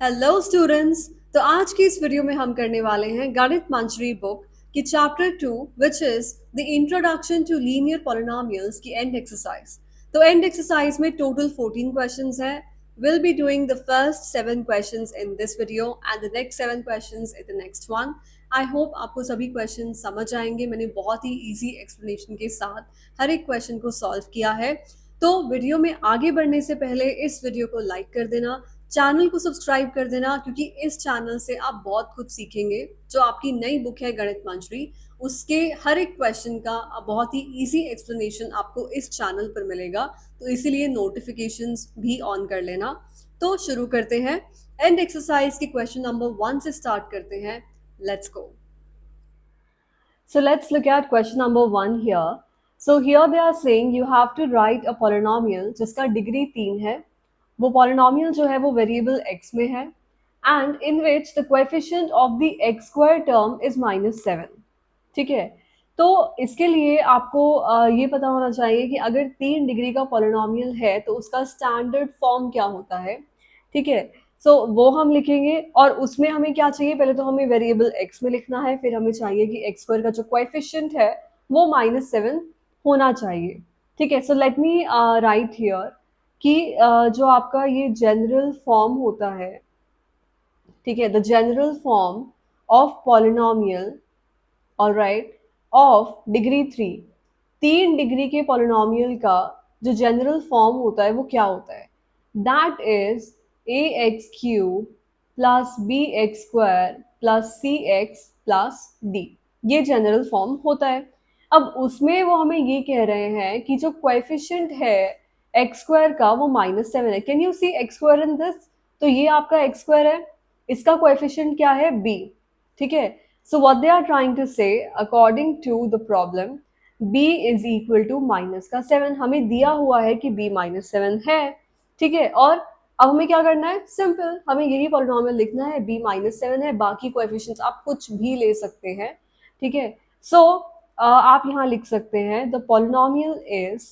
Hello students. तो आज की इस वीडियो में हम करने वाले हैं गणित मंजरी बुक की chapter 2 which is the introduction to linear polynomials की एंड एक्सरसाइज। तो एंड एक्सरसाइज में टोटल 14 क्वेश्चंस है। Will be doing the first 7 questions in this video and the next 7 questions in the next one. I hope आपको सभी question समझ आएंगे। मैंने बहुत ही इजी एक्सप्लेनेशन के साथ हर एक क्वेश्चन को सॉल्व किया है। तो वीडियो में आगे बढ़ने से पहले इस वीडियो को लाइक कर देना, चैनल को सब्सक्राइब कर देना, क्योंकि इस चैनल से आप बहुत कुछ सीखेंगे। जो आपकी नई बुक है गणित मंजरी, उसके हर एक क्वेश्चन का बहुत ही इजी एक्सप्लेनेशन आपको इस चैनल पर मिलेगा। तो इसीलिए नोटिफिकेशंस भी ऑन कर लेना। तो शुरू करते हैं। एंड एक्सरसाइज के क्वेश्चन नंबर 1 से स्टार्ट करते हैं। Let's go. So let's look at question number 1 here. So here they are saying you have to write a polynomial जिसका डिग्री 3 है। वो polynomial जो है वो वेरिएबल x में है and in which the coefficient of the x square term is -7। ठीक है। तो इसके लिए आपको ये पता होना चाहिए कि अगर 3 डिग्री का पॉलिनोमियल है तो उसका स्टैंडर्ड फॉर्म क्या होता है। ठीक है। सो वो हम लिखेंगे और उसमें हमें क्या चाहिए, पहले तो हमें वेरिएबल x में लिखना है, फिर हमें चाहिए कि x स्क्वायर का जो कोएफिशिएंट है वो -7 होना चाहिए। ठीक है। So let me right here कि जो आपका ये जनरल फॉर्म होता है, ठीक है, the general form of polynomial, alright, of degree 3, 3 degree के पॉलिनोमियल का जो जनरल फॉर्म होता है वो क्या होता है, that is a x cube plus b x square plus c x plus d. ये जनरल फॉर्म होता है। अब उसमें वो हमें ये कह रहे हैं कि जो कोएफिशिएंट है एक्स स्क्वायर का वो -7 है। Can you see x square in this? तो ये आपका एक्स स्क्वायर है, इसका कोएफिशिएंट क्या है, बी। ठीक है। So what they are trying to say, according to the problem, b is equal to -7। हमें दिया हुआ है कि b -7 है। ठीक है। और अब हमें क्या करना है, सिंपल, हमें यही पॉलिनोमियल लिखना है, b -7 है, बाकी कोएफिशिएंट्स आप कुछ भी ले सकते हैं। ठीक है। सो आप यहाँ लिख सकते हैं द पॉलिनोमियल इज,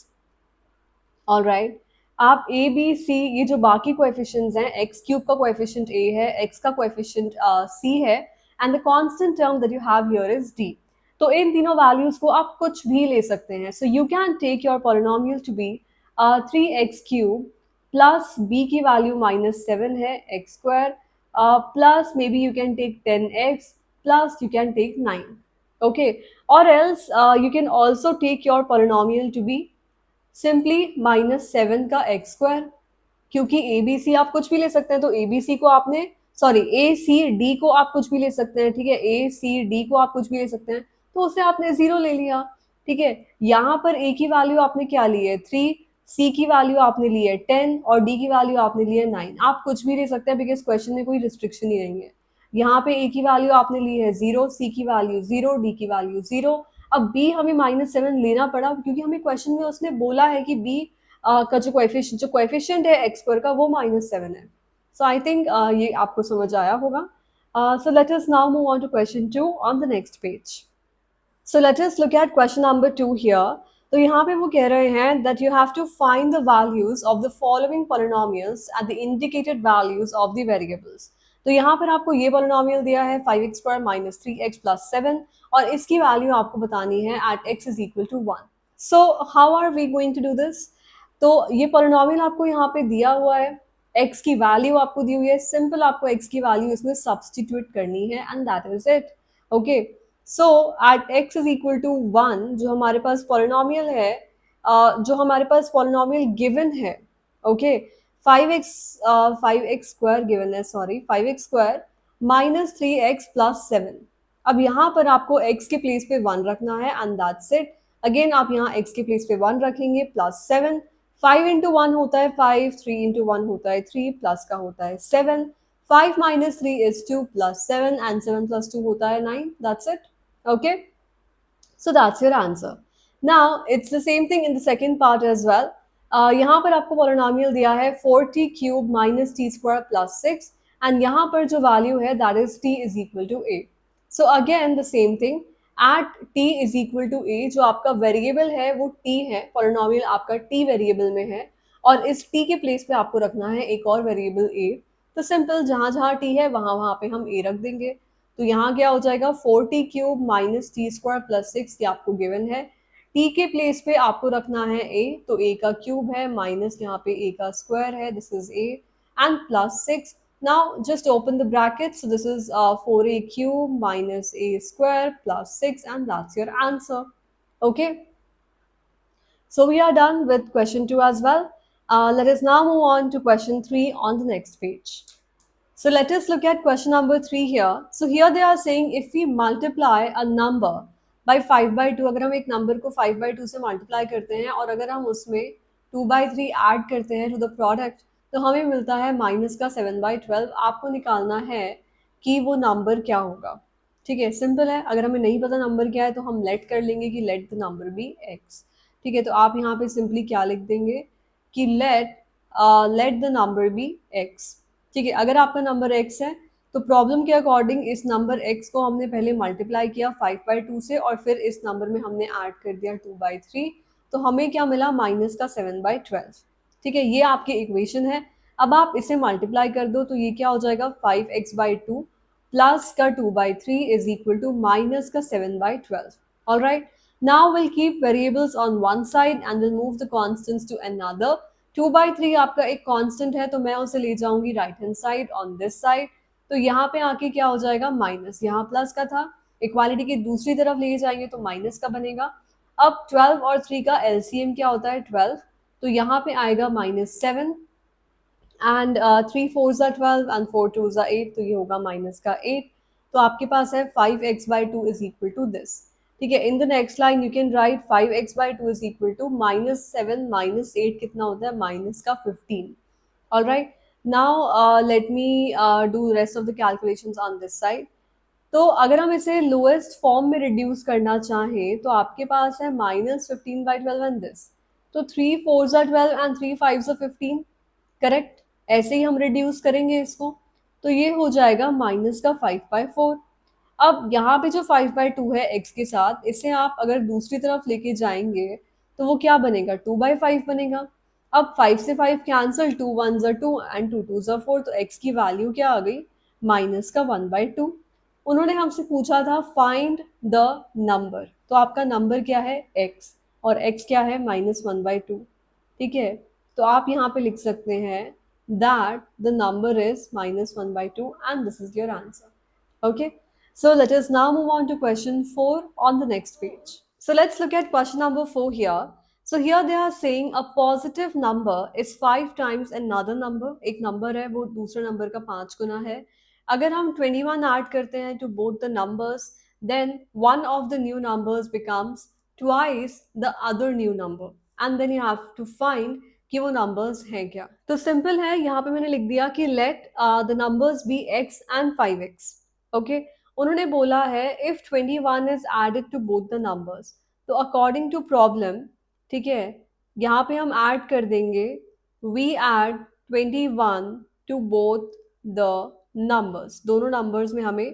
ऑलराइट, आप ए बी सी, ये जो बाकी कोएफिशिएंट्स हैं, एक्स क्यूब का कोएफिशिएंट ए है, एक्स का कोएफिशिएंट सी है and the constant term that you have here is D. तो इन तीनों वैल्यूज को आप कुछ भी ले सकते हैं। So you can take your polynomial to be 3x cube plus B की वैल्यू -7 है, X square, plus may be you can take 10x plus you can take 9। Okay. Or else you can also take your polynomial to be simply -7 का x square, क्योंकि A B C आप कुछ भी ले सकते हैं। तो ए बी सी को आपने, सॉरी, ए सी डी को आप कुछ भी ले सकते हैं। ठीक है। ए सी डी को आप कुछ भी ले सकते हैं, तो उससे आपने 0 ले लिया। ठीक है। यहाँ पर ए की वैल्यू आपने क्या ली है, 3, सी की वैल्यू आपने ली है 10 और डी की वैल्यू आपने ली है 9। आप कुछ भी ले सकते हैं बिकॉज क्वेश्चन में कोई रिस्ट्रिक्शन ही नहीं है। यहाँ पे ए की वैल्यू आपने ली है 0, सी की वैल्यू 0, डी की वैल्यू 0। अब बी हमें -7 लेना पड़ा क्योंकि हमें क्वेश्चन में उसने बोला है कि बी का जो कोएफिशिएंट है एक्स स्क्वायर का वो -7 है। सो आई थिंक ये आपको समझ आया होगा। So let us now move on to question 2 on the next page. So let us look at question number 2 here. तो यहाँ पे वो कह रहे हैं that you have to find the values of the following polynomials at the indicated values of the variables. तो यहाँ पर आपको ये पॉलिनोमियल दिया है 5x स्क्वायर -3x प्लस 7 और इसकी वैल्यू आपको बतानी है at x is equal to 1। So how are we going to do this? तो ये पॉलिनोमियल आपको यहाँ पे दिया हुआ है, x की वैल्यू आपको दी हुई है, सिंपल आपको x की वैल्यू इसमें सब्सटीट्यूट करनी है and that is it. Okay. So at x is equal to 1 जो हमारे पास पॉलिनोमियल है, जो हमारे पास पॉलिनोमियल गिवन है, ओके, 5x स्क्वायर गिवन है, sorry 5x square -3x plus 7। अब यहाँ पर आपको x के प्लेस पे 1 रखना है एंड दैट्स इट। अगेन आप यहाँ x के प्लेस पे 1 रखेंगे प्लस 7। 5 इंटू 1 होता है 5, 3 इंटू 1 होता है 3, प्लस का होता है 7। 5 minus 3 is 2 plus 7 and 7 plus 2 होता है 9। That's it. Okay. So that's your answer. Now it's the same thing in the second part as well. यहाँ पर आपको पॉलिनोमियल दिया है 4t cube minus t square plus 6 and यहाँ पर जो वैल्यू है that is t is equal to a। So again the same thing, at t is equal to a जो आपका वेरिएबल है वो t है, पॉलिनोमियल आपका t वेरिएबल में है और इस t के प्लेस पे आपको रखना है एक और वेरिएबल a। तो सिंपल जहाँ जहाँ टी है वहाँ वहाँ पे हम ए रख देंगे। तो यहाँ क्या हो जाएगा 4t³ minus t square plus 6, ये आपको गिवन है। टी के प्लेस पे आपको रखना है ए, तो ए का क्यूब है माइनस यहाँ पे ए का स्क्वायर है, this is a, and plus 6। Now just open the brackets. So this is 4a cube minus a square plus 6, and that's your answer. Okay. So we are done with question 2 as well. Let us now move on to question 3 on the next page. So let us look at question number 3 here. So here they are saying if we multiply a number by 5/2, अगर हम एक number को 5/2 से multiply करते हैं और अगर हम उसमें 2/3 ऐड करते हैं टू द प्रोडक्ट, तो हमें मिलता है माइनस का 7/12। आपको निकालना है कि वो नंबर क्या होगा। ठीक है, सिंपल है। अगर हमें नहीं पता नंबर क्या है तो हम लेट कर लेंगे कि let the number be x. ठीक है, तो आप यहाँ पे सिंपली क्या लिख देंगे कि let the number be x. ठीक है, अगर आपका नंबर एक्स है तो प्रॉब्लम के अकॉर्डिंग इस नंबर एक्स को हमने पहले मल्टीप्लाई किया 5/2 से और फिर इस नंबर में हमने ऐड कर दिया 2/3, तो हमें क्या मिला माइनस का 7/12। ठीक है, ये आपकी इक्वेशन है। अब आप इसे मल्टीप्लाई कर दो तो ये क्या हो जाएगा 5x/2 प्लस का 2/3 इज इक्वल टू माइनस का 7/12। Alright, now we'll keep variables on one side and we'll move the constants to another. 2/3 आपका एक कांस्टेंट है तो मैं उसे ले जाऊंगी right hand side on this side. तो यहाँ पे आके क्या हो जाएगा माइनस, यहाँ प्लस का था, इक्वालिटी की दूसरी तरफ ले जाएंगे तो माइनस का बनेगा। अब 12 और 3 का एलसीएम क्या होता है 12, तो यहाँ पे आएगा -7 and 3 4s are 12 and 4 2s are 8, तो ये होगा माइनस का 8। तो आपके पास है 5x/2 is equal to this. ठीक है, in the next line you can write 5x/2 is equal to -7 -8 कितना होता है माइनस का 15। All right, now let me do rest of the calculations on this side. तो अगर हम इसे लोएस्ट फॉर्म में रिड्यूस करना चाहें तो आपके पास है -15/12 एंड दिस, तो 3 4s are 12 and 3 5s are 15। Correct, ऐसे ही हम रिड्यूस करेंगे इसको, तो ये हो जाएगा माइनस का 5/4। अब यहाँ पे जो 5/2 है x के साथ, इसे आप अगर दूसरी तरफ लेके जाएंगे तो वो क्या बनेगा 2/5 बनेगा। अब 5 से 5 cancel, 2 1s are 2 and 2 2s are 4, तो x की वैल्यू क्या आ गई माइनस का 1/2। उन्होंने हमसे पूछा था फाइंड द नंबर, तो आपका नंबर क्या है x और x क्या है -1/2। ठीक है, तो आप यहाँ पे लिख सकते हैं that the number is -1/2 and this is your answer. Okay, so let us now move on to question 4 on the next page. So let's look at question number 4 here. So here they are saying a positive number is 5 times another number. एक number है वो दूसरे number का 5 गुना है। अगर हम 21 add करते हैं to both the numbers, then one of the new numbers becomes twice the other new number, and then you have to find कि वो नंबर्स हैं क्या। तो सिंपल है, यहाँ पे मैंने लिख दिया कि let the numbers be x and 5x। Okay, उन्होंने बोला है if 21 is added to both the numbers, तो अकॉर्डिंग टू प्रॉब्लम, ठीक है, यहाँ पे हम ऐड कर देंगे we add 21 to both the numbers, दोनों नंबर्स में हमें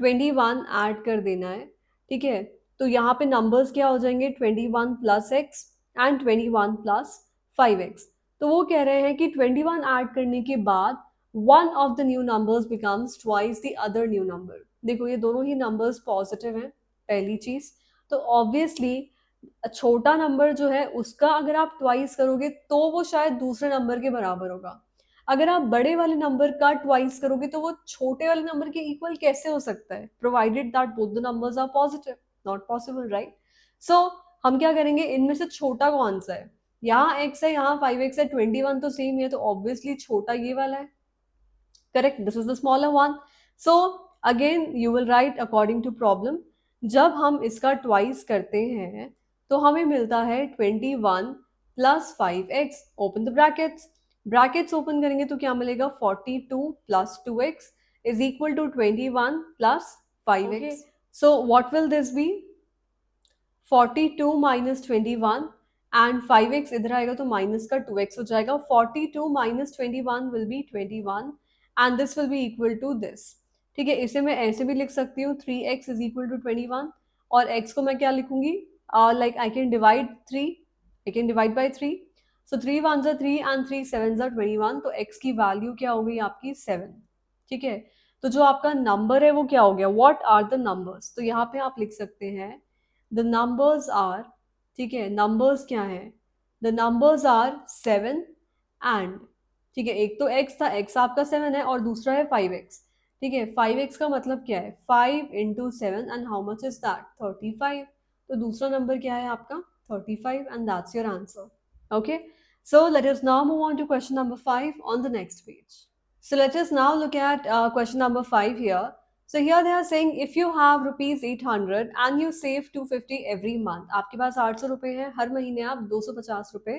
21 ऐड कर देना है। ठीक है, तो यहाँ पे नंबर्स क्या हो जाएंगे 21 plus x and 21 plus 5x। तो वो कह रहे हैं कि 21 ऐड करने के बाद one of the new numbers becomes twice the other new number. देखो ये दोनों ही नंबर्स पॉजिटिव हैं, पहली चीज। तो ऑब्वियसली छोटा नंबर जो है उसका अगर आप ट्वाइस करोगे तो वो शायद दूसरे नंबर के बराबर होगा। अगर आप बड़े वाले नंबर का ट्वाइस करोगे तो वो छोटे वाले नंबर के इक्वल कैसे हो सकता है, provided that both the numbers are positive. Not possible, right. So हम क्या करेंगे, इनमें से छोटा कौन सा है, यहाँ x है यहाँ 5x है, 21 तो सेम है, तो ऑब्वियसली छोटा ये वाला है। Correct, this is the smaller one. So again you will write according to problem. जब हम इसका ट्वाइस करते हैं तो हमें मिलता है 21 plus 5x, open the brackets. Brackets open करेंगे तो क्या मिलेगा 42 plus 2x is equal to 21 plus 5x। So what will this be 42 minus 21 and 5x इधर आएगा तो माइनस का 2x हो जाएगा। 42 minus 21 will be 21 and this will be equal to this. ठीक है, इसे मैं ऐसे भी लिख सकती हूँ 3x इज इक्वल टू 21 और x को मैं क्या लिखूंगी, like I can divide 3, I can divide by 3। सो 3 1 जा 3 एंड 3 7 जा 21, तो x की वैल्यू क्या हो गई आपकी 7। ठीक है, तो जो आपका नंबर है वो क्या हो गया, व्हाट आर द नंबर्स, तो यहाँ पे आप लिख सकते हैं द नंबर्स आर, ठीक है, नंबर्स क्या है, द नंबर्स आर 7 एंड, ठीक है, एक तो x था, x आपका 7 है और दूसरा है 5x। ठीक है, 5x का मतलब क्या है, 5 into 7 and how much is that 35, तो दूसरा नंबर क्या है आपका 35 and that's your answer. Okay, so let us now move on to question number 5 on the next page. So let us now look at question number 5 here. So here they are saying if you have rupees 800 and you save 250 every month, आपके पास 800 रुपए हैं, हर महीने आप 250 रुपए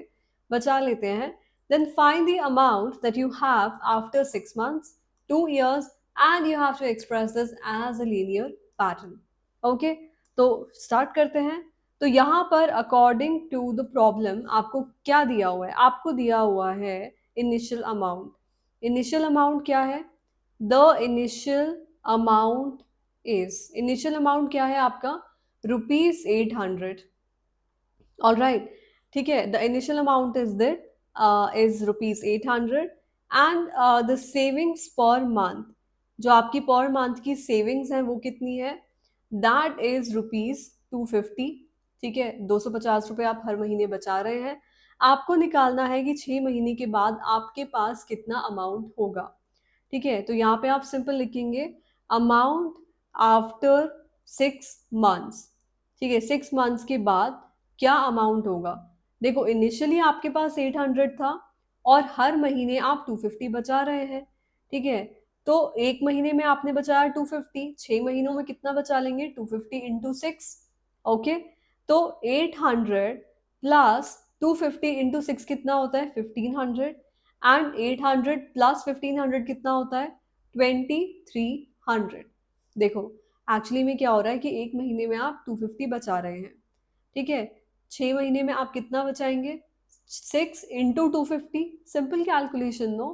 बचा लेते हैं, then find the amount that you have after 6 months, 2 years and you have to express this as a linear pattern. Okay, तो start करते हैं। तो यहाँ पर अकॉर्डिंग टू द प्रॉब्लम आपको क्या दिया हुआ है, आपको दिया हुआ है इनिशियल अमाउंट। इनिशियल अमाउंट क्या है, the initial amount is, initial amount क्या है आपका ₹800। ऑलराइट, ठीक है, the initial amount is that is ₹800 and the savings per month, जो आपकी पर मंथ की सेविंग्स है वो कितनी है, दैट इज ₹250। ठीक है, 250 रुपए आप हर महीने बचा रहे हैं, आपको निकालना है कि 6 महीने के बाद आपके पास कितना अमाउंट होगा। ठीक है, तो यहाँ पे आप सिंपल लिखेंगे अमाउंट आफ्टर 6 मंथ्स। ठीक है, 6 मंथ्स के बाद क्या अमाउंट होगा। देखो इनिशियली आपके पास 800 था और हर महीने आप 250 बचा रहे हैं। ठीक है, तो एक महीने में आपने बचाया 250, 6 महीनों में कितना बचा लेंगे 250 इंटू 6। ओके, तो 800 प्लस 250 इंटू 6 कितना होता है 1500 एंड 800 प्लस 1500 कितना होता है 2300। देखो एक्चुअली में क्या हो रहा है कि एक महीने में आप 250 बचा रहे हैं। ठीक है, 6 महीने में आप कितना बचाएंगे 6 इंटू 250, सिंपल कैलकुलेशन नो।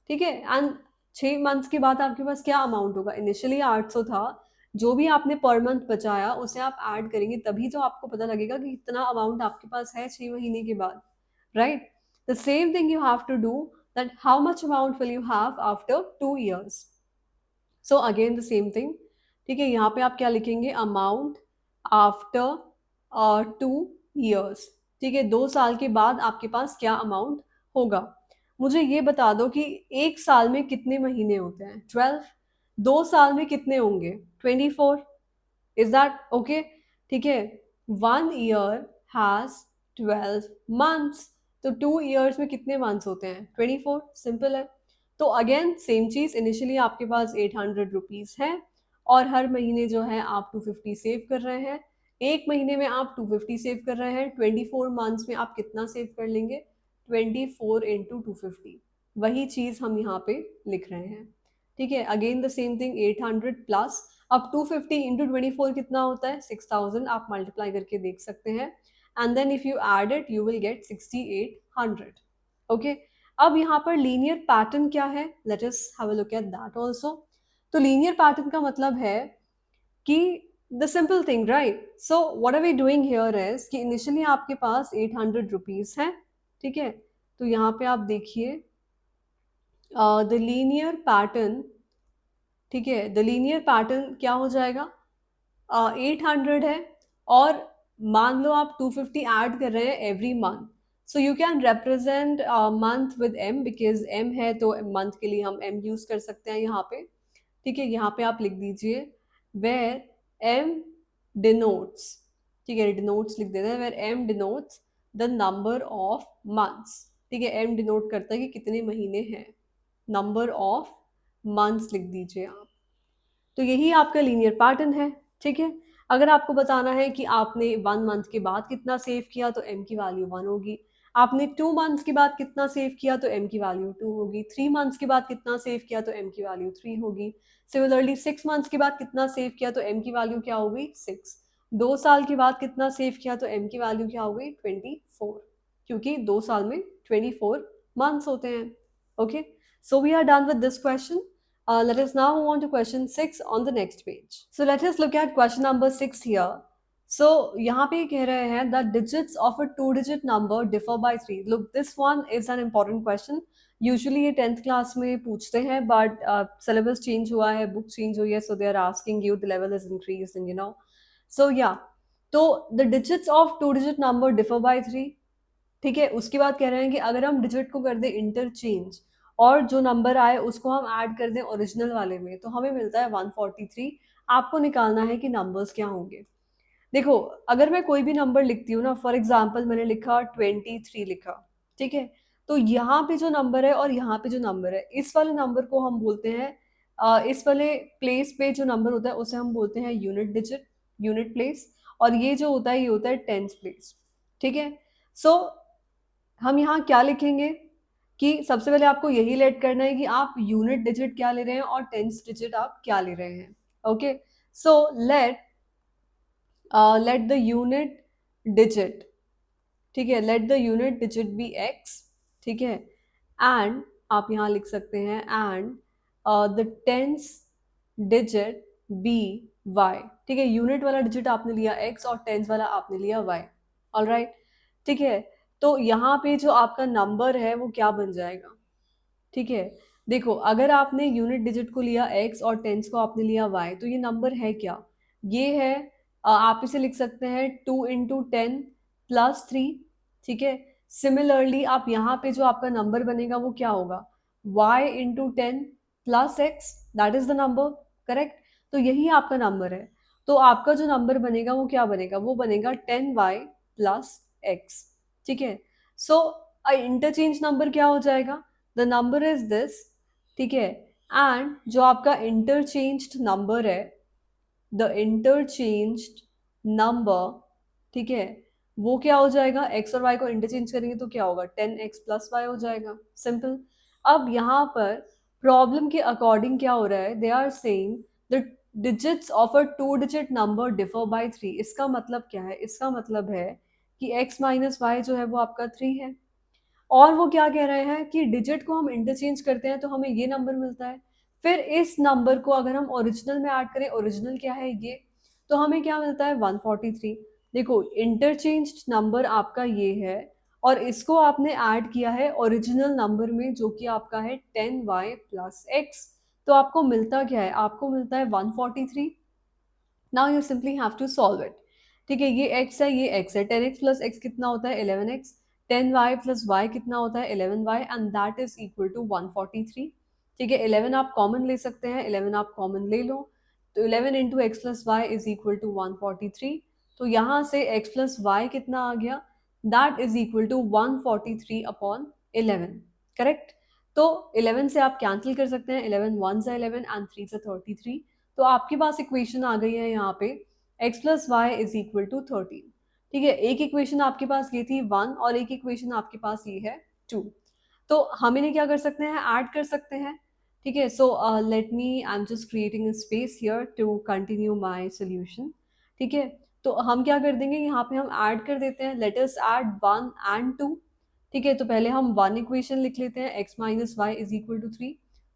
ठीक है, एंड 6 मंथ्स के बाद आपके पास क्या अमाउंट होगा, इनिशियली 800 था, जो भी आपने पर मंथ बचाया उसे आप ऐड करेंगे तभी तो आपको पता लगेगा कि कितना अमाउंट आपके पास है 6 महीने के बाद, right. The same thing you have to do, that how much amount will you have after 2 years। So again the same thing. ठीक है, यहाँ पे आप क्या लिखेंगे अमाउंट आफ्टर 2 years। ठीक है, 2 साल के बाद आपके पास क्या अमाउंट होगा। मुझे ये बता दो कि एक साल में कितने महीने होते हैं 12, 2 साल में कितने होंगे 24, इज दैट ओके। ठीक है, 1 year हैज 12 months, तो 2 years में कितने मंथ्स होते हैं 24, सिंपल है। तो अगेन सेम चीज, इनिशियली आपके पास 800 रुपीज है और हर महीने जो है आप 250 सेव कर रहे हैं, एक महीने में आप 250 सेव कर रहे हैं, 24 मंथ्स में आप कितना सेव कर लेंगे 24 इंटू 250, वही चीज हम यहाँ पे लिख रहे हैं। ठीक है, again the same thing 800 plus, अब 250 इंटू 24 कितना होता है 6000, आप मल्टीप्लाई करके देख सकते हैं and then if you add it you will get 6800। Okay, अब यहाँ पर लीनियर पैटर्न क्या है, let us have a look at that also. तो लीनियर पैटर्न का मतलब है कि the simple thing, right. So what are we doing here is कि इनिशियली आपके पास 800 रुपीज है। ठीक है, तो यहाँ पे आप देखिए द लीनियर पैटर्न, ठीक है, द लीनियर पैटर्न क्या हो जाएगा 800 है और मान लो आप 250 ऐड कर रहे हैं every month, so you can represent month with m, because m है तो मंथ के लिए हम एम यूज कर सकते हैं यहाँ पे। ठीक है, यहाँ पे आप लिख दीजिए वेयर एम डिनोट्स, ठीक है, डिनोट्स लिख देते हैं, where m denotes the number of months. ठीक है, एम डिनोट करता है कि कितने महीने हैं, नंबर ऑफ मंथ्स लिख दीजिए आप। तो यही आपका लीनियर पैटर्न है। ठीक है, अगर आपको बताना है कि आपने 1 मंथ के बाद कितना सेव किया तो एम की वैल्यू 1 होगी, आपने 2 मंथ्स के बाद कितना सेव किया तो एम की वैल्यू 2 होगी, 3 मंथ्स के बाद कितना सेव किया तो एम की वैल्यू 3 होगी, सिमिलरली 6 मंथ्स के बाद कितना सेव किया तो एम की वैल्यू क्या होगी 6, 2 साल के बाद कितना सेव किया तो एम की वैल्यू क्या होगी 24, क्योंकि 2 साल में 24 मंथ्स होते हैं। Okay, so we are done with this question. Let us now move on to question 6 on the next page. So let us look at question number 6 here. सो यहाँ पे कह रहे हैं the digits of a 2 digit number differ by 3. Look, this one is an important question. Usually ये 10th class में पूछते हैं, but syllabus change हुआ है, बुक चेंज हुई है, so they are asking you, the level is increase, you know. So yeah, तो the digits of 2 digit number differ by 3. ठीक है, उसके बाद कह रहे हैं कि अगर हम डिजिट को कर दें इंटरचेंज और जो नंबर आए उसको हम ऐड कर दें ओरिजिनल वाले में, तो हमें मिलता है 143. आपको निकालना है कि नंबर्स क्या होंगे. देखो, अगर मैं कोई भी नंबर लिखती हूँ ना, फॉर एग्जाम्पल मैंने लिखा 23 लिखा, ठीक है, तो यहाँ पे जो नंबर है और यहाँ पे जो नंबर है, इस वाले नंबर को हम बोलते हैं, इस वाले प्लेस पे जो नंबर होता है उसे हम बोलते हैं यूनिट डिजिट, यूनिट प्लेस. और ये जो होता है ये होता है टेंथ प्लेस. ठीक है. सो हम यहाँ क्या लिखेंगे कि सबसे पहले आपको यही लेट करना है कि आप यूनिट डिजिट क्या ले रहे हैं और टेंथ डिजिट आप क्या ले रहे हैं. Okay. So let let the unit digit, ठीक है, let the unit digit be x. ठीक है. एंड आप यहाँ लिख सकते हैं and the tens digit be y. ठीक है, यूनिट वाला डिजिट आपने लिया एक्स और टेंस वाला आपने लिया वाई. All right. ठीक है. तो यहाँ पे जो आपका नंबर है वो क्या बन जाएगा. ठीक है. देखो, अगर आपने यूनिट डिजिट को लिया x और टेंस को आपने लिया y, तो ये नंबर है क्या. ये है, आप इसे लिख सकते हैं 2 × 10 + 3. ठीक है. सिमिलरली आप यहाँ पे जो आपका नंबर बनेगा वो क्या होगा, y × 10 + x, that is the number. Correct. तो यही आपका नंबर है. तो आपका जो नंबर बनेगा वो क्या बनेगा, वो बनेगा 10y + x. ठीक है. सो इंटरचेंज नंबर क्या हो जाएगा, द नंबर इज दिस. ठीक है. एंड जो आपका इंटरचेंज्ड नंबर है, द इंटरचेंज्ड नंबर, ठीक है, वो क्या हो जाएगा, एक्स और वाई को इंटरचेंज करेंगे तो क्या होगा, 10x + y हो जाएगा. सिंपल. अब यहाँ पर प्रॉब्लम के अकॉर्डिंग क्या हो रहा है, they are saying the digits of a 2 digit number differ by 3. इसका मतलब क्या है, इसका मतलब है कि x - y जो है वो आपका 3 है. और वो क्या कह रहे हैं कि डिजिट को हम इंटरचेंज करते हैं तो हमें ये नंबर मिलता है. फिर इस नंबर को अगर हम ओरिजिनल में ऐड करें, ओरिजिनल क्या है ये, तो हमें क्या मिलता है 143. देखो, इंटरचेंज्ड नंबर आपका ये है और इसको आपने ऐड किया है ओरिजिनल नंबर में जो कि आपका है 10y + x. तो आपको मिलता क्या है, आपको मिलता है 143. Now you simply have to solve it. ठीक है, ये x है, ये x है, 10x + x कितना होता है 11x, 10y + y कितना होता है 11y, and that is equal to 143. ठीक है, 11 आप कॉमन ले सकते हैं, 11 आप कॉमन ले लो, तो 11 × x + y is equal to 143. तो यहाँ से x + y कितना आ गया, that is equal to 143/11. Correct. तो 11 से आप कैंसिल कर सकते हैं, 11 1 11 एंड 3 33. तो आपके पास इक्वेशन आ गई है यहाँ पे x + y is equal to 13. ठीक है, एक इक्वेशन आपके पास ये थी 1 और एक इक्वेशन आपके पास ये है 2. तो हम इन्हें क्या कर सकते हैं, ऐड कर सकते हैं. ठीक है. So let me, I am just creating a space here to continue my solution. ठीक है. तो हम क्या कर देंगे, यहाँ पे हम ऐड कर देते हैं, लेट अस ऐड 1 एंड 2. ठीक है, तो पहले हम 1 इक्वेशन लिख लेते हैं, x - y is equal to 3.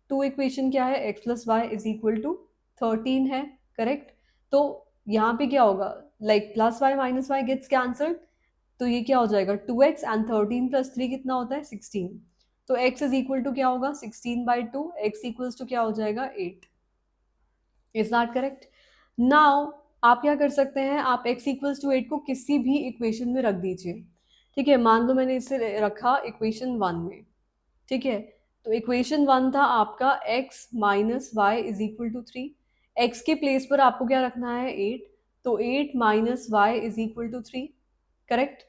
2 equation क्या है, x + y is equal to 13 है. करेक्ट. तो यहाँ पे क्या होगा, like +y - y gets cancelled, तो ये क्या हो जाएगा 2x, एंड 13 + 3 कितना होता है 16. तो x इज इक्वल टू क्या होगा 16/2, x इक्वल्स टू क्या हो जाएगा 8. Is that correct. नाउ आप क्या कर सकते हैं, आप x इक्वल्स टू 8 को किसी भी इक्वेशन में रख दीजिए. ठीक है, मान लो मैंने इसे रखा इक्वेशन 1 में. ठीक है. तो इक्वेशन 1 था आपका x - y is equal to 3. x के प्लेस पर आपको क्या रखना है 8. तो 8 - y is equal to 3. Correct.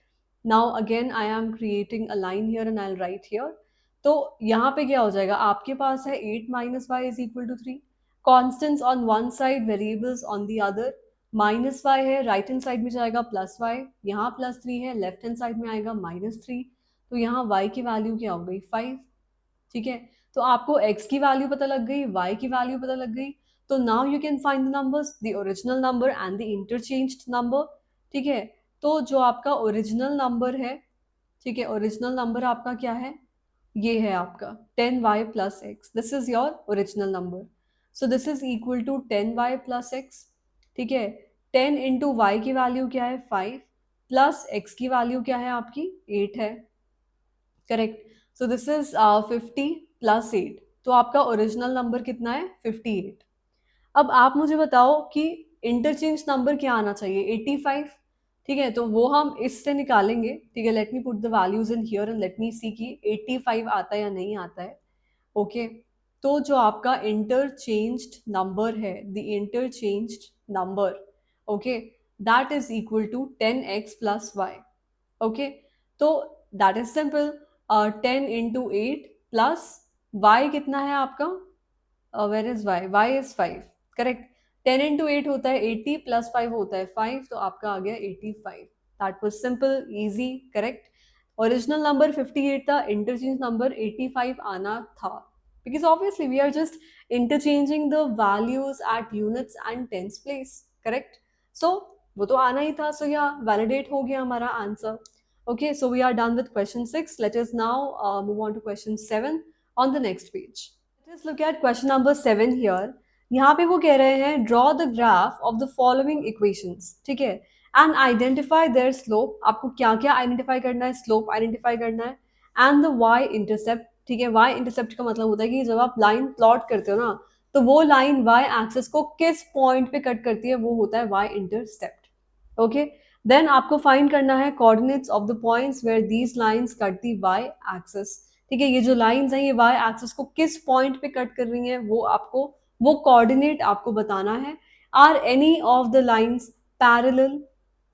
Now again I am creating a line here and I will write here. तो यहाँ पे क्या हो जाएगा, आपके पास है 8 - y is equal to 3. Constants on one side, variables on the other. -y है, right hand side में जाएगा +y, यहाँ +3 है, लेफ्ट हैंड साइड में आएगा -3. तो यहाँ y की वैल्यू क्या हो गई 5. ठीक है. तो आपको x की वैल्यू पता लग गई, y की वैल्यू पता लग गई. तो now you can find the numbers, the original number and the interchanged number. ठीक है. तो जो आपका ओरिजिनल नंबर है, ठीक है, ओरिजिनल नंबर आपका क्या है, ये है आपका 10y + x. This is your original number. So this is equal to 10y + x. ठीक है. 10 into y की वैल्यू क्या है 5 प्लस x की वैल्यू क्या है आपकी 8 है, correct. So this is 50 plus 8, तो आपका ओरिजिनल नंबर कितना है 58। अब आप मुझे बताओ कि इंटरचेंज नंबर क्या आना चाहिए 85, ठीक है, तो वो हम इससे निकालेंगे, ठीक है। Let me put the values in here and let me see कि 85 आता है या नहीं आता है, ओके। तो जो आपका इंटरचेंज्ड नंबर है, the interchanged number, okay, that is equal to 10x plus Y, okay. तो that is simple, 10 into 8 plus y कितना है आपका, where is Y, Y is 5, correct. 10 into 8 होता है 80 प्लस 5 होता है 5, तो आपका आ गया 85। That was simple, easy, correct. Original number 58 था, इंटरचेंज नंबर 85 आना था, because obviously we are just interchanging the values at units and tens place, correct. So वो तो आना ही था, सो या वैलिडेट हो गया हमारा answer. Okay, so we are done with question 6. Let us now move on to question 7 on the next page. Let us look at question number 7 here. यहाँ पे वो कह रहे हैं draw the graph of the following equations, ठीक है, and identify their slope. आपको क्या क्या identify करना है, slope identify करना है, and the y intercept, ठीक है। y intercept का मतलब होता है कि जब आप line plot करते हो ना, तो वो line y axis को किस point पे cut करती है, वो होता है y intercept, ओके। देन आपको फाइंड करना है coordinates of the points where these lines cut the y axis, ठीक है। ये जो लाइंस हैं ये वाई एक्सिस को किस पॉइंट पे कट कर रही हैं, वो आपको, वो कोऑर्डिनेट आपको बताना है। Are any of the lines parallel,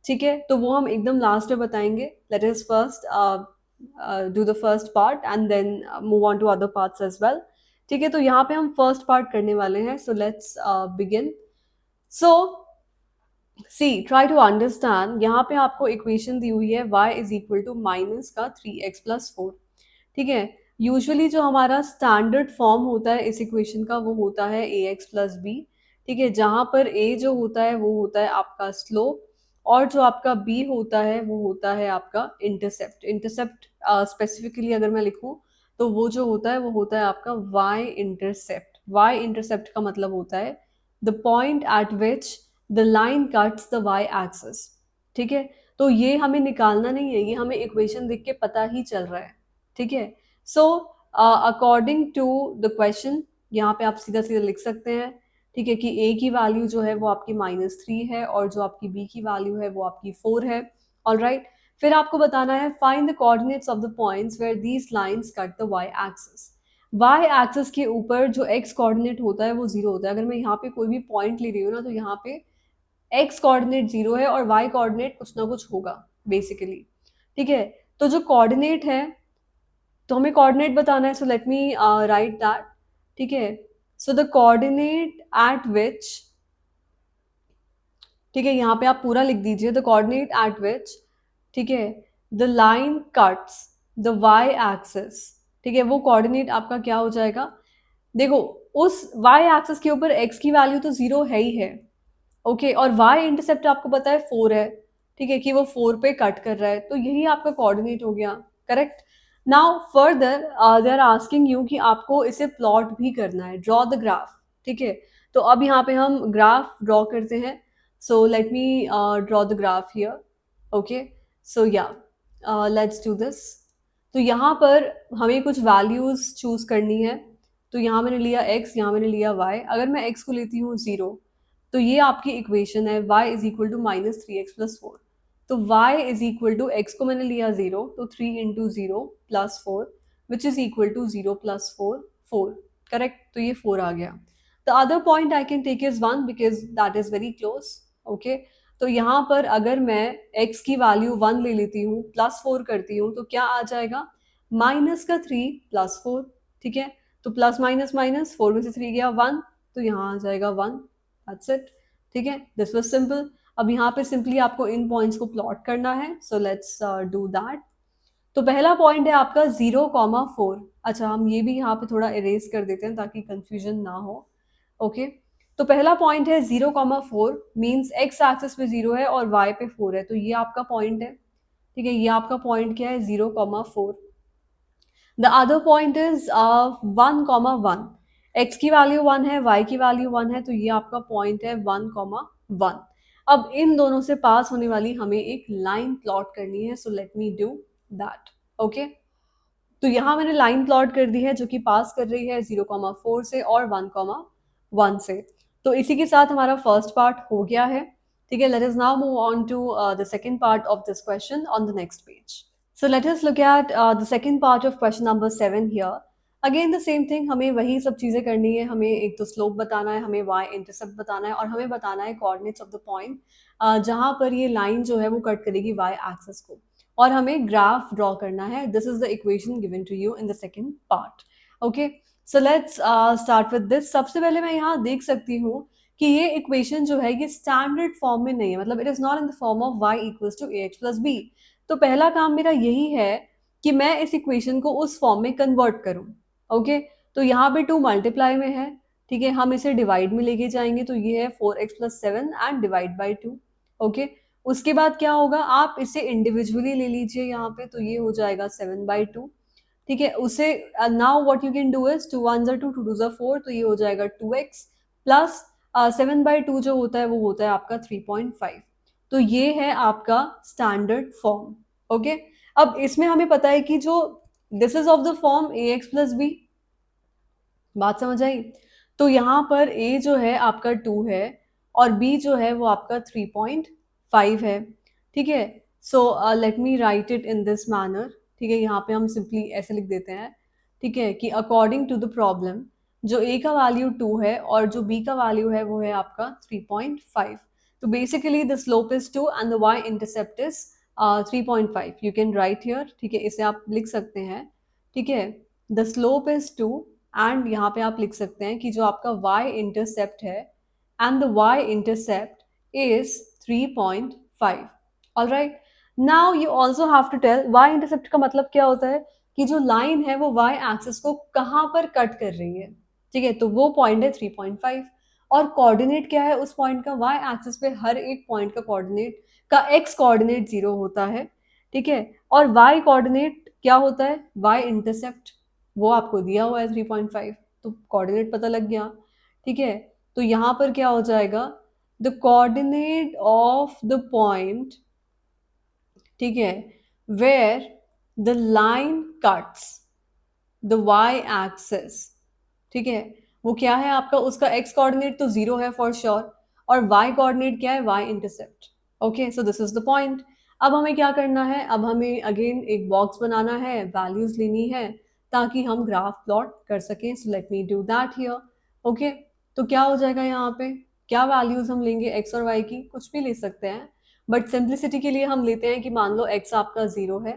ठीक है, तो वो हम एकदम लास्ट में बताएंगे। Let us first do the first part and then move on to other parts as well, ठीक है। तो यहाँ पे हम फर्स्ट पार्ट करने वाले हैं, so let's begin. So see try to understand, यहाँ पे आपको इक्वेशन दी हुई है y is equal to minus का 3x+4, ठीक है। यूजुअली जो हमारा स्टैंडर्ड फॉर्म होता है इस इक्वेशन का वो होता है ax+b, ठीक है, जहाँ पर a जो होता है वो होता है आपका स्लोप, और जो आपका b होता है वो होता है आपका इंटरसेप्ट। इंटरसेप्ट स्पेसिफिकली अगर मैं लिखूँ तो वो जो होता है वो होता है आपका y इंटरसेप्ट। y इंटरसेप्ट का मतलब होता है the point at which the line cuts the y axis, ठीक है। तो ये हमें निकालना नहीं है, ये हमें इक्वेशन देख के पता ही चल रहा है, ठीक है। So according to the question, यहाँ पे आप सीधा सीधा लिख सकते हैं, ठीक है, कि a की वैल्यू जो है वो आपकी -3 है और जो आपकी b की वैल्यू है वो आपकी 4 है, ऑल राइट। फिर आपको बताना है find the coordinates of the points where these lines cut the y axis. Y axis के ऊपर जो एक्स कोऑर्डिनेट होता है वो जीरो होता है। अगर मैं यहाँ पे कोई भी पॉइंट ले रही हूँ ना, तो यहाँ पे एक्स कोऑर्डिनेट जीरो है और वाई कोऑर्डिनेट कुछ ना कुछ होगा बेसिकली, ठीक है। तो जो कोऑर्डिनेट है, तो हमें कोऑर्डिनेट बताना है, so let me right that, ठीक है। So the coordinate eight which, ठीक है, यहाँ पे आप पूरा लिख दीजिए, द कोऑर्डिनेट एट विच, ठीक है, the line cuts the y axis, ठीक है, वो कोऑर्डिनेट आपका क्या हो जाएगा। देखो, उस वाई एक्सिस के ऊपर एक्स की वैल्यू तो जीरो है ही है, ओके, और वाई इंटरसेप्ट आपको पता है 4 है, ठीक है, कि वो 4 पे कट कर रहा है, तो यही आपका कोऑर्डिनेट हो गया, correct. Now further they are asking you कि आपको इसे प्लॉट भी करना है, ड्रॉ द ग्राफ, ठीक है। तो अब यहाँ पे हम ग्राफ ड्रॉ करते हैं, so let me draw the graph here, okay. So yeah let's do this. तो यहाँ पर हमें कुछ वैल्यूज चूज करनी है, तो यहाँ मैंने लिया x, यहाँ मैंने लिया y। अगर मैं x को लेती हूँ 0, तो ये आपकी इक्वेशन है y is equal to -3x+4। तो y is equal to x को मैंने लिया 0, तो 3 × 0 + 4 which is equal to 0 + 4, 4, correct. तो ये 4 आ गया। The other point I can take is 1 because that is very close, okay. तो यहाँ पर अगर मैं x की वैल्यू 1 ले लेती हूँ, +4 करती हूँ, तो क्या आ जाएगा, -3 + 4, ठीक है। तो प्लस माइनस माइनस 4 में से 3 गया 1, तो यहाँ आ जाएगा 1, दैट्स इट, ठीक है। This was simple. अब यहाँ पे सिंपली आपको इन पॉइंट्स को प्लॉट करना है, सो लेट्स डू दैट। तो पहला पॉइंट है आपका 0,4। अच्छा, हम ये भी यहाँ पे थोड़ा इरेज कर देते हैं ताकि कंफ्यूजन ना हो, ओके। तो पहला पॉइंट है 0,4, मीन्स एक्स एक्सिस पे 0 है और वाई पे 4 है, तो ये आपका पॉइंट है, ठीक है। ये आपका पॉइंट क्या है, 0,4। The other point is 1,1। X की वैल्यू 1 है, वाई की वैल्यू 1 है, तो ये आपका पॉइंट है 1,1। अब इन दोनों से पास होने वाली हमें एक लाइन प्लॉट करनी है, so let me do that. Okay, तो यहाँ मैंने लाइन प्लॉट कर दी है जो कि पास कर रही है 0,4 से और 1,1 से। तो इसी के साथ हमारा फर्स्ट पार्ट हो गया है। ठीक है, let us now move on to the second part of this question on the next page. So let us look at the second part of question number 7 here. Again the same thing, हमें वही सब चीज़ें करनी है। हमें एक तो slope बताना है, हमें y इंटरसेप्ट बताना है और हमें बताना है कोऑर्डिनेट्स ऑफ द पॉइंट जहाँ पर ये लाइन जो है वो कट करेगी y एक्सिस को, और हमें ग्राफ ड्रॉ करना है। This is the equation given to you in the second part. Okay, so let's start with this. सबसे पहले मैं यहाँ देख सकती हूँ कि ये इक्वेशन जो है ये स्टैंडर्ड फॉर्म में नहीं है, मतलब it is not in the form of y equals to ax plus b। तो पहला काम मेरा यही है कि मैं इस इक्वेशन को उस फॉर्म में कन्वर्ट करूं। ओके, तो यहाँ पे 2 मल्टीप्लाई में है। ठीक है, हम इसे डिवाइड में लेके जाएंगे, तो ये है 4x plus 7 and divide by 2। Okay, उसके बाद क्या होगा, आप इसे इंडिविजुअली ले लीजिए यहाँ पे, तो ये हो जाएगा 7/2। ठीक है, उसे now what you can do is 2 1 2 2 2 4, तो ये हो जाएगा 2x प्लस 7/2 जो होता है वो होता है आपका 3.5। तो ये है आपका स्टैंडर्ड फॉर्म। ओके, अब इसमें हमें पता है कि जो this is of the form ax plus b. बात समझ आई? तो यहाँ पर a जो है आपका 2 है और b जो है वो आपका 3.5 है। ठीक है, so let me right it in this manner. ठीक है, यहाँ पे हम सिंपली ऐसे लिख देते हैं। ठीक है, कि अकॉर्डिंग टू द प्रॉब्लम जो a का वैल्यू 2 है और जो b का वैल्यू है वो है आपका 3.5। तो basically the slope is 2 and the y intercept is 3.5। You can right here. ठीक है, इसे आप लिख सकते हैं। ठीक है, द स्लोप इज 2 एंड यहाँ पे आप लिख सकते हैं कि जो आपका y इंटरसेप्ट है and the y intercept is 3.5। Alright, now you also have to tell y intercept का मतलब क्या होता है कि जो लाइन है वो y एक्सिस को कहाँ पर कट कर रही है। ठीक है, तो वो पॉइंट है 3.5 और कोऑर्डिनेट क्या है उस पॉइंट का, y एक्सिस पे हर एक पॉइंट का कोऑर्डिनेट का x कोऑर्डिनेट 0 होता है। ठीक है, और y कोऑर्डिनेट क्या होता है, y इंटरसेप्ट वो आपको दिया हुआ है 3.5, तो कोऑर्डिनेट पता लग गया। ठीक है, तो यहाँ पर क्या हो जाएगा, the coordinate of the point, ठीक है, where the line cuts the y axis. ठीक है, वो क्या है आपका, उसका x कोऑर्डिनेट तो 0 है फॉर श्योर, और y कोऑर्डिनेट क्या है, y intercept. Okay, so this is the point. अब हमें क्या करना है, अब हमें अगेन एक बॉक्स बनाना है, वैल्यूज लेनी है ताकि हम ग्राफ प्लॉट कर सकें। सो let me do that here. Okay, तो क्या हो जाएगा यहाँ पे, क्या वैल्यूज हम लेंगे x और y की, कुछ भी ले सकते हैं, बट सिंप्लिसिटी के लिए हम लेते हैं कि मान लो x आपका 0 है।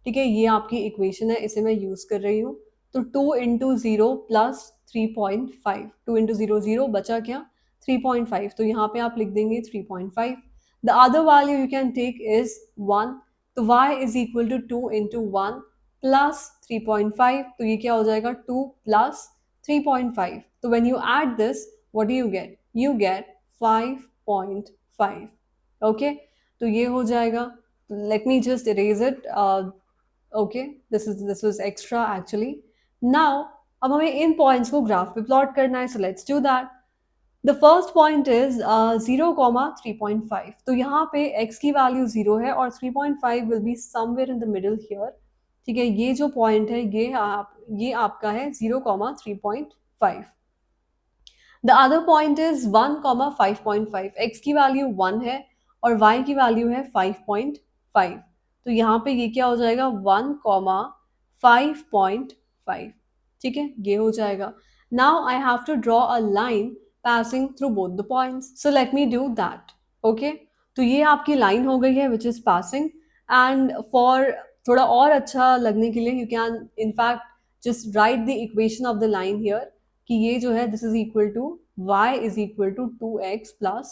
ठीक है, ये आपकी इक्वेशन है, इसे मैं यूज कर रही हूँ। तो 2 इंटू 0 प्लस 3.5, 2 इंटू 0 0 बचा क्या, 3.5, तो यहाँ पे आप लिख देंगे 3.5। The other value you can take is 1, तो y is equal to 2 into 1 plus 3.5, तो ये क्या हो जाएगा 2 प्लस 3.5। तो when you add this what do you get 5.5। Okay, तो ये हो जाएगा। Let me just erase it. Okay, this was extra actually. Now अब हमें इन पॉइंट्स को ग्राफ पे प्लॉट करना है, so let's do that. The first point is 0,3.5, तो यहाँ पे x की वैल्यू 0 है और 3.5 will be somewhere in the middle here. ठीक है, ये जो पॉइंट है ये आपका है 0,3.5। The other point is 1,5.5, x की वैल्यू 1 है और y की वैल्यू है 5.5, तो यहाँ पे ये क्या हो जाएगा 1,5.5। ठीक है, ये हो जाएगा। Now I have to draw a line passing through both the points, so let me do that. Okay, तो ये आपकी लाइन हो गई है which is passing, and for थोड़ा और अच्छा लगने के लिए you can in fact just write the equation of the line here कि ये जो है this is equal to y is equal to 2x plus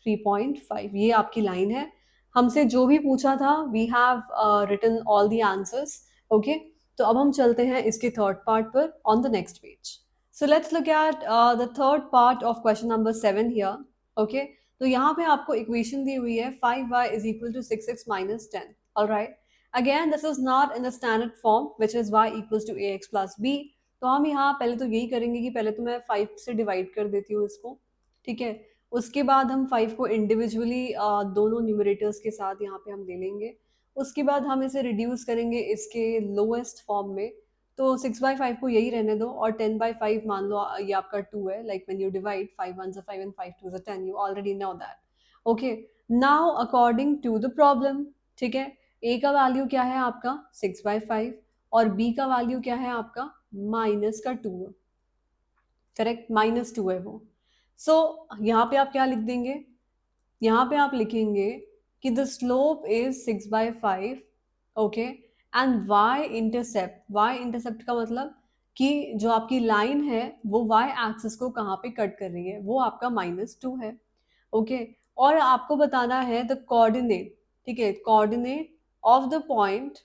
3.5, ये आपकी लाइन है। हमसे जो भी पूछा था we have written all the answers. Okay, तो अब हम चलते हैं इसके थर्ड पार्ट पर on the next page. So let's look at the third part of question number 7 here. Okay, तो यहाँ पे आपको equation दी हुई है 5y is equal to 6x minus 10. Alright, again this is not in the standard form which is y equals to ax plus b. तो हम यहाँ पहले तो यही करेंगे कि पहले तो मैं 5 से डिवाइड कर देती हूँ इसको। ठीक है, उसके बाद हम 5 को इंडिविजुअली दोनों न्यूमरेटर्स के साथ यहाँ पे हम ले लेंगे। उसके बाद हम इसे रिड्यूस करेंगे इसके लोएस्ट फॉर्म में। तो 6/5 को यही रहने दो और 10/5 मान लो ये आपका 2 है। Like when you divide 5 1 5 and 5 2 10, you already know that. Okay, now according to the problem, ठीक है, ए का वैल्यू क्या है आपका 6/5 और बी का वैल्यू क्या है आपका -2, करेक्ट, -2 है वो। सो यहाँ पे आप क्या लिख देंगे, यहाँ पे आप लिखेंगे कि the slope is 6/5, okay, and y intercept का मतलब कि जो आपकी लाइन है वो वाई एक्सिस को कहाँ पे कट कर रही है, वो आपका -2 है। ओके, और आपको बताना है द कोऑर्डिनेट, ठीक है, coordinate of the point,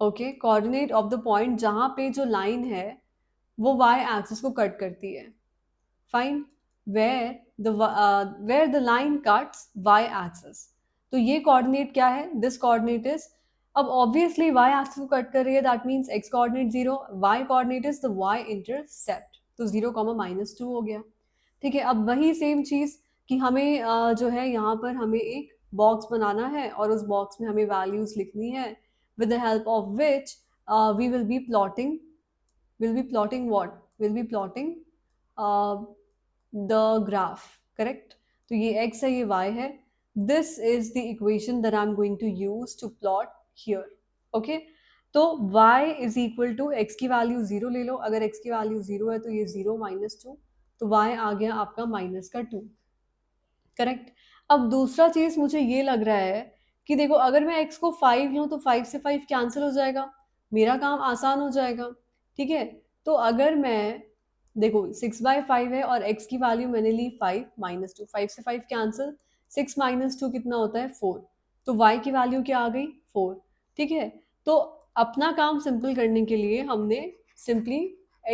okay, coordinate of the point जहाँ पे जो लाइन है वो वाई एक्सिस को कट करती है। Fine, where where the line cuts y axis. तो ये कोऑर्डिनेट क्या है, दिस कोऑर्डिनेट इज, अब ऑब्वियसली वाई एक्सिस को कट कर रही है, that means x coordinate 0, y coordinate is the y intercept, तो 0, -2 हो गया। ठीक है, अब वही सेम चीज कि हमें जो है यहाँ पर हमें एक बॉक्स बनाना है और उस बॉक्स में हमें वैल्यूज लिखनी है with the help of which we will be plotting, what, we'll be plotting uh, the graph, correct? तो ये x है, ये y है, this is the equation that I'm going to use to plot here, okay? तो y is equal to x की value 0 ले लो, अगर x की वैल्यू 0 है तो ये 0 -2, तो y आ गया आपका -2, करेक्ट। अब दूसरा चीज मुझे ये लग रहा है कि देखो अगर मैं x को 5 लूँ तो 5 से 5 कैंसिल हो जाएगा, मेरा काम आसान हो जाएगा, ठीक है। तो अगर मैं, देखो 6/5 है और x की वैल्यू मैंने ली 5 -2, 5 से 5 कैंसिल, 6 -2 कितना होता है 4, तो y की वैल्यू क्या आ गई 4, ठीक है। तो अपना काम सिंपल करने के लिए हमने सिंपली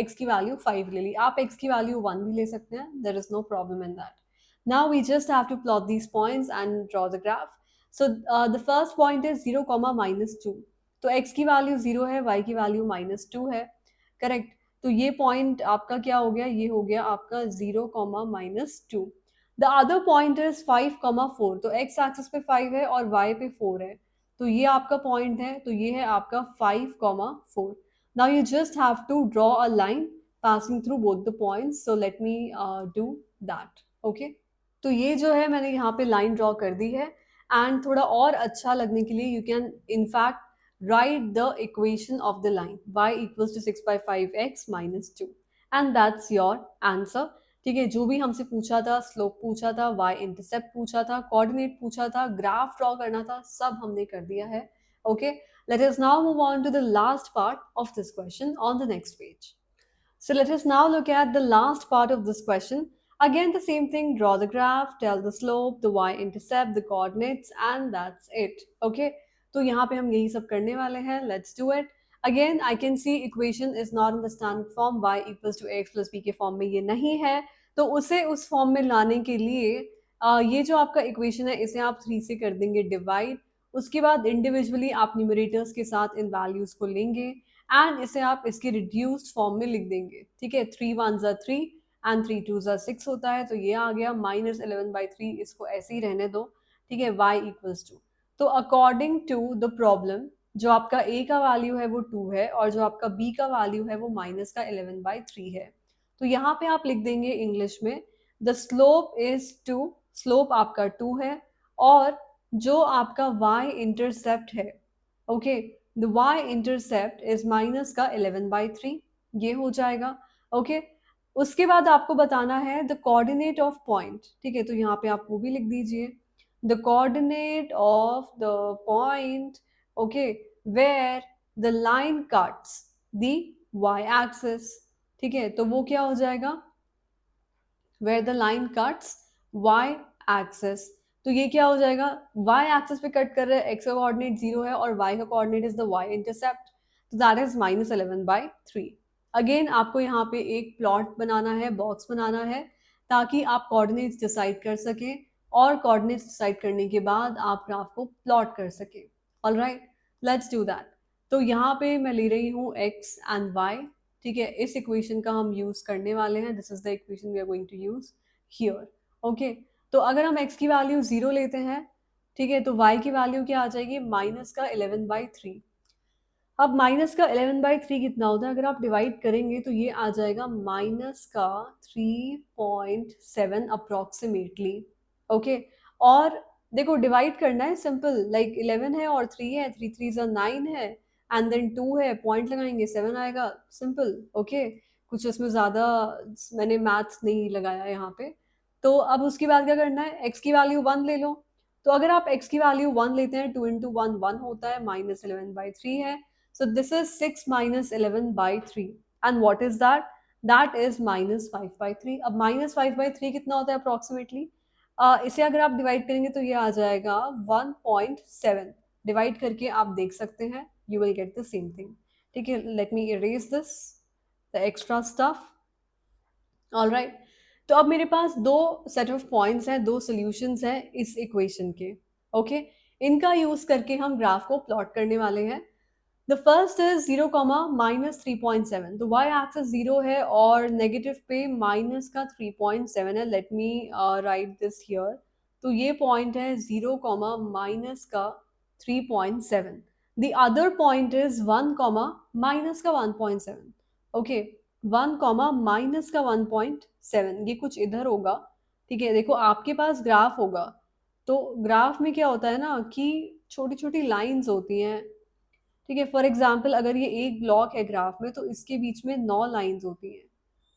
x की वैल्यू 5 ले ली, आप x की वैल्यू 1 भी ले सकते हैं, there is no problem in that. Now we just have to plot these points and draw the graph. So the first point is 0, -2. तो x की वैल्यू 0 है, y की वैल्यू -2 है, करेक्ट। तो ये पॉइंट आपका क्या हो गया, ये हो गया आपका 0, -2। द अदर पॉइंट इज 5, 4, तो x एक्सिस पे 5 है और y पे 4 है, तो ये आपका पॉइंट है, तो ये है आपका 5, 4। Now you just have to draw a line passing through both the points. So let me do that. Okay. तो ये जो है मैंने यहाँ पे लाइन ड्रॉ कर दी है, एंड थोड़ा और अच्छा लगने के लिए you can in fact write the equation of the line y equals to 6/5x -2, and that's your answer. ठीक है, जो भी हमसे पूछा था, स्लोप पूछा था, y इंटरसेप्ट पूछा था, कोऑर्डिनेट पूछा था, ग्राफ ड्रॉ करना था, सब हमने कर दिया है। Okay, let us now move on to the last part of this question on the next page. So let us now look at the last part of this question. Again, the same thing, draw the graph, tell the slope, the y-intercept, the coordinates, and that's it. Okay, तो यहाँ पे हम यही सब करने वाले हैं. Let's do it. Again, I can see equation is not in the standard form, y equals to ax plus b के फॉर्म में ये नहीं है, तो उसे उस फॉर्म में लाने के लिए ये जो आपका इक्वेशन है इसे आप 3 से कर देंगे डिवाइड, उसके बाद इंडिविजुअली आप न्यूमरेटर्स के साथ इन वैल्यूज को लेंगे एंड इसे आप इसके रिड्यूस्ड फॉर्म में लिख देंगे। ठीक है, 3 1 3 एंड 3 2 6 होता है, तो ये आ गया -11/3, इसको ऐसे ही रहने दो। ठीक है, y इक्वल्स टू, तो अकॉर्डिंग टू द प्रॉब्लम जो आपका a का वैल्यू है वो 2 है और जो आपका b का वैल्यू है वो -11/3 है। तो यहाँ पे आप लिख देंगे इंग्लिश में द स्लोप इज 2, स्लोप आपका 2 है और जो आपका y इंटरसेप्ट है, okay, the y intercept is minus का 11/3, ये हो जाएगा। ओके, उसके बाद आपको बताना है द कोऑर्डिनेट ऑफ पॉइंट। ठीक है, तो यहाँ पे आप वो भी लिख दीजिए, the coordinate of the point, okay, where the line cuts the y axis. ठीक है, तो वो क्या हो जाएगा, where the line cuts y axis, तो ये क्या हो जाएगा, y एक्सिस पे कट कर रहे हैं, x का कोऑर्डिनेट 0 है और y का coordinate is the y intercept, तो दैट इज -11/3। अगेन आपको यहाँ पे एक प्लॉट बनाना है, बॉक्स बनाना है, ताकि आप कोऑर्डिनेट्स डिसाइड कर सकें और कोऑर्डिनेट्स डिसाइड करने के बाद आप ग्राफ को प्लॉट कर सकें। Alright, let's do that. तो यहाँ पे मैं ले रही हूँ x एंड y। ठीक है, इस इक्वेशन का हम यूज करने वाले हैं, this is the equation we are going to use here. Okay, तो अगर हम x की वैल्यू 0 लेते हैं, ठीक है, तो y की वैल्यू क्या आ जाएगी, माइनस का 11/3। अब माइनस का 11/3 कितना होता है, अगर आप डिवाइड करेंगे तो ये आ जाएगा माइनस का 3.7 अप्रोक्सीमेटली। ओके, और देखो डिवाइड करना है सिंपल, लाइक 11 है और 3 है, 3 3 ज़ा 9 है, एंड देन 2 है, पॉइंट लगाएंगे 7 आएगा, सिंपल। ओके, कुछ उसमें ज़्यादा मैंने मैथ्स नहीं लगाया यहाँ पे। तो अब उसके बाद क्या करना है, x की वैल्यू 1 ले लो। तो अगर आप x की वैल्यू 1 लेते हैं, 2 इंटू 1 1 होता है, माइनस 11/3 है। So this is 6 minus 11/3. And what is that? That is minus 5/3. अब minus 5/3 कितना होता है approximately? इसे अगर आप डिवाइड करेंगे तो ये आ जाएगा 1.7। डिवाइड करके आप देख सकते हैं, you will get the same thing. ठीक है, let me erase this, the extra stuff. All right, तो अब मेरे पास दो सेट ऑफ पॉइंट्स हैं, दो सोल्यूशंस हैं इस इक्वेशन के। ओके, इनका यूज करके हम ग्राफ को प्लॉट करने वाले हैं। The first is 0 comma minus 3.7, तो वाई एक्सिस 0 है और नेगेटिव पे माइनस का 3.7 है। Let me right this here. तो ये पॉइंट है 0 कॉमा माइनस का 3.7। The other point is 1 comma minus का 1.7। ओके, 1 कॉमा माइनस का 1.7, ये कुछ इधर होगा। ठीक है, देखो आपके पास ग्राफ होगा, तो ग्राफ में क्या होता है ना कि छोटी छोटी लाइंस होती हैं। ठीक है, फॉर एग्जाम्पल अगर ये एक ब्लॉक है ग्राफ में, तो इसके बीच में 9 लाइंस होती हैं।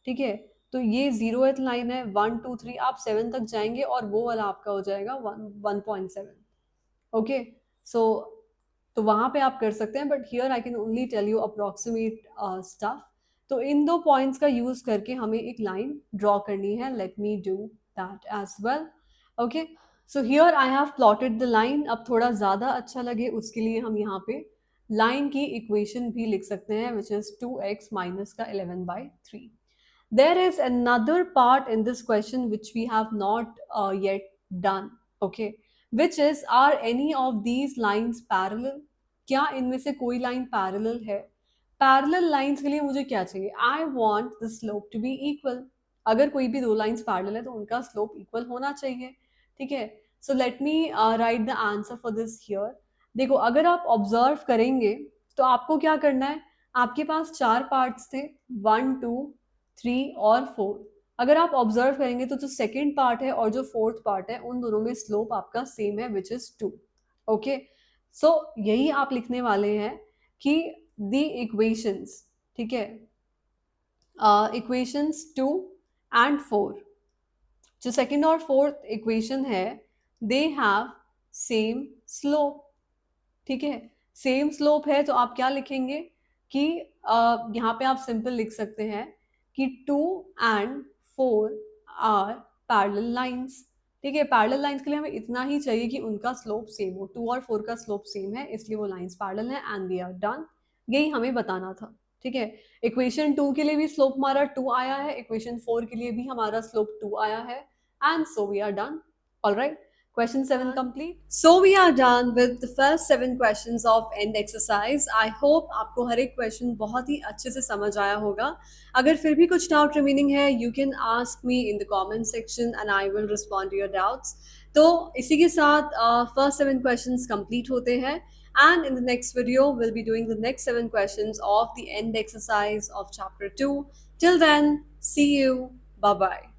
ठीक है, तो ये 0th लाइन है, 1 2 3, आप 7 तक जाएंगे और वो वाला आपका हो जाएगा 1.7। ओके, सो तो वहां पे आप कर सकते हैं, but here I can only tell you approximate stuff. तो इन दो पॉइंट्स का यूज करके हमें एक लाइन ड्रॉ करनी है। Let me do that as well. Okay, so here I have plotted the line. अब थोड़ा ज्यादा अच्छा लगे उसके लिए हम यहाँ पे लाइन की इक्वेशन भी लिख सकते हैं, विच इज 2x माइनस का 11/3। There is another part in this question which we have not yet done, okay, which is, are any of these lines parallel? क्या इनमें से कोई लाइन पैरेलल है? पैरेलल लाइंस के लिए मुझे क्या चाहिए, I want the slope to be equal. अगर कोई भी दो लाइंस पैरेलल है तो उनका स्लोप इक्वल होना चाहिए। ठीक है, so let me right the answer for this here. देखो अगर आप ऑब्जर्व करेंगे तो आपको क्या करना है, आपके पास चार पार्ट्स थे, 1 2 3 और 4। अगर आप ऑब्जर्व करेंगे तो जो सेकेंड पार्ट है और जो फोर्थ पार्ट है, उन दोनों में स्लोप आपका सेम है, विच इज 2। ओके, सो यही आप लिखने वाले हैं कि द इक्वेशंस, ठीक है, इक्वेशंस 2 एंड 4, जो सेकेंड और फोर्थ इक्वेशन है, दे हैव सेम स्लोप। ठीक है, सेम स्लोप है, तो आप क्या लिखेंगे कि यहाँ पे आप सिंपल लिख सकते हैं कि 2 एंड 4 आर पैरेलल लाइंस। ठीक है, पैरेलल लाइंस के लिए हमें इतना ही चाहिए कि उनका स्लोप सेम हो, 2 और 4 का स्लोप सेम है, इसलिए वो लाइंस पैरेलल हैं एंड दे आर डन। यही हमें बताना था। ठीक है, इक्वेशन 2 के लिए भी स्लोप हमारा 2 आया है, इक्वेशन 4 के लिए भी हमारा स्लोप 2 आया है, and so we are done. Alright, question 7 complete. So we are done with the first 7 questions of end exercise. I hope आपको हर एक question बहुत ही अच्छे से समझ आया होगा। अगर फिर भी कुछ doubt remaining है, you can ask me in the comment section and I will respond to your doubts. तो इसी के साथ first 7 questions complete होते हैं, and in the next video we'll be doing the next 7 questions of the end exercise of chapter 2. Till then, see you. Bye bye.